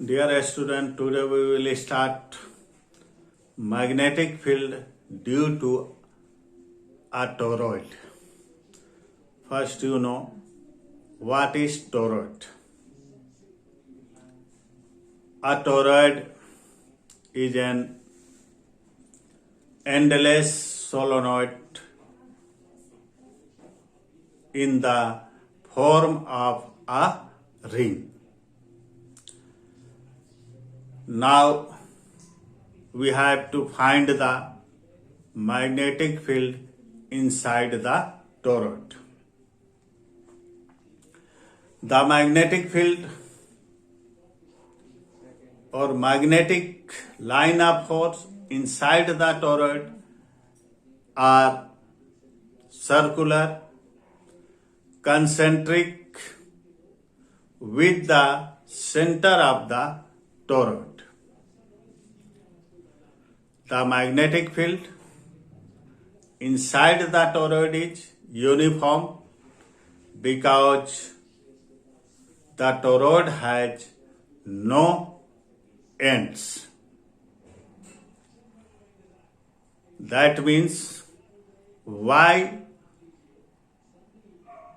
Dear student, today we will start magnetic field due to a toroid. First, you know what is toroid. A toroid is an endless solenoid in the form of a ring. Now we have to find the magnetic field inside the toroid. The magnetic field or magnetic line of force inside the toroid are circular, concentric with the center of the toroid. The magnetic field inside the toroid is uniform because the toroid has no ends. That means why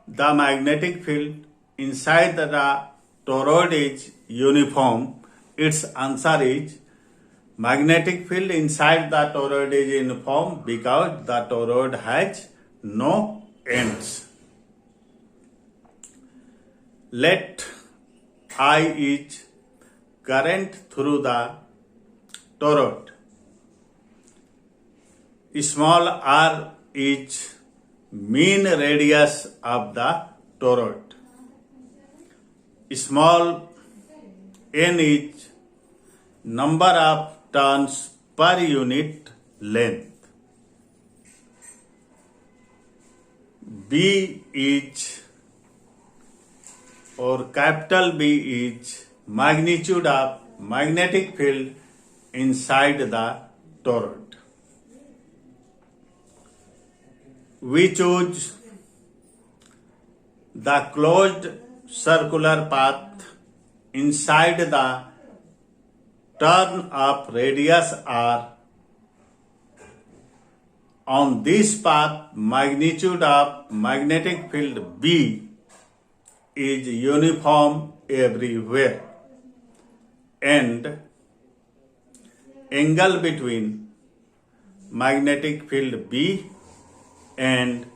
the magnetic field inside the toroid is uniform? Its answer is magnetic field inside the toroid is uniform because the toroid has no ends. Let I is current through the toroid. Small r is mean radius of the toroid. Small n is number of turns per unit length. B is or capital B is magnitude of magnetic field inside the toroid. We choose the closed circular path inside the turn of radius r. On this path, magnitude of magnetic field B is uniform everywhere, and angle between magnetic field B and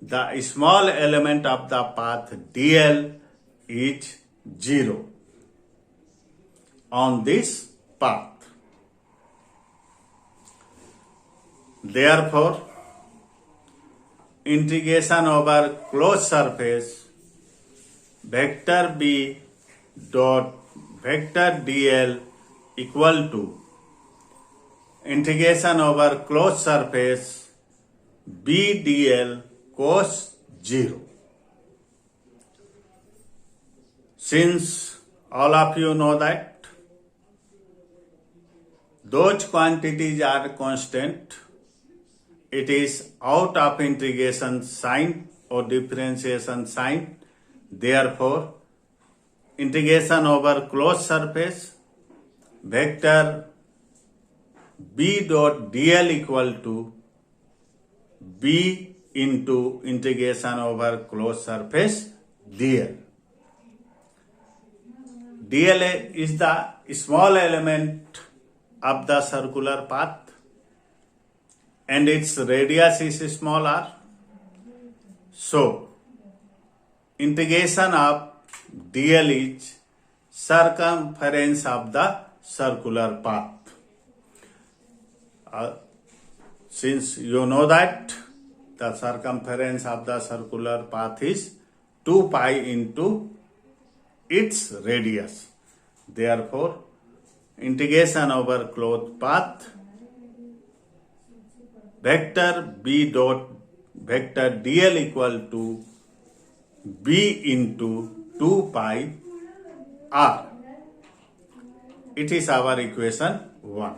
the small element of the path dl is 0 on this path. Therefore, integration over closed surface vector B dot vector dl equal to integration over closed surface B dl cos 0. Since all of you know that those quantities are constant, it is out of integration sign or differentiation sign. Therefore, integration over closed surface vector B dot dl equal to B into integration over closed surface dl. dl is the small element of the circular path and its radius is small r. So, integration of dl is circumference of the circular path. Since you know that the circumference of the circular path is 2 pi into its radius. Therefore, integration over closed path vector B dot vector dl equal to B into 2 pi r. It is our equation 1.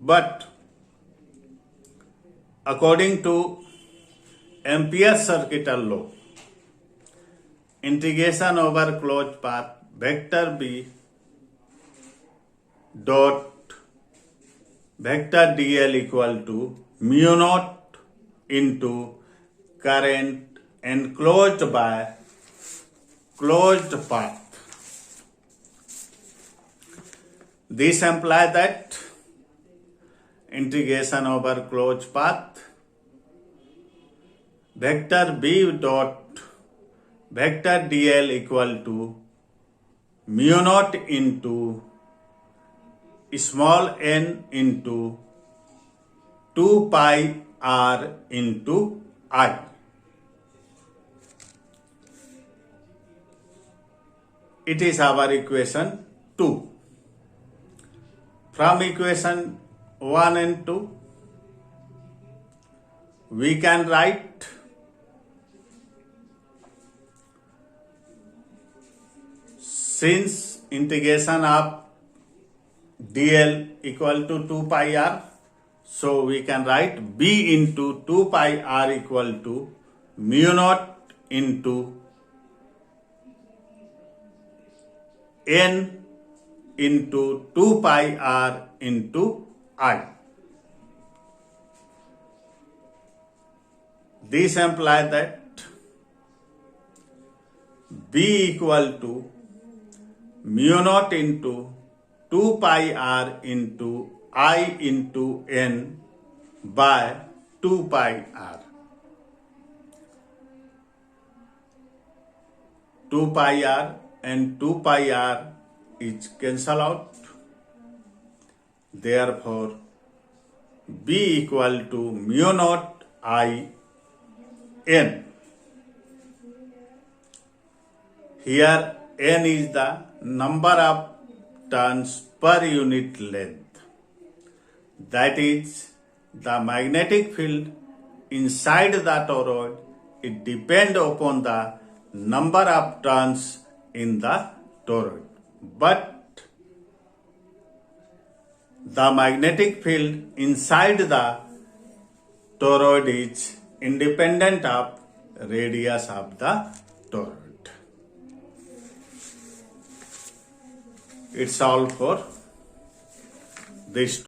But according to Ampere's circuital law, integration over closed path vector B dot vector dl equal to mu naught into current enclosed by closed path. This implies that integration over closed path vector b dot vector dl equal to mu naught into small n into 2 pi r into I. It is our equation 2. From equation 1 and 2, we can write since integration of dl equal to 2 pi r, so we can write b into 2 pi r equal to mu naught into n into 2 pi r into I. This implies that b equal to mu naught into 2 pi r into I into n by 2 pi r. 2 pi r and 2 pi r is cancel out. Therefore, b equal to mu naught I n. Here n is the number of turns per unit length. That is, the magnetic field inside the toroid, it depends upon the number of turns in the toroid. But the magnetic field inside the toroid is independent of radius of the toroid. It's all for this.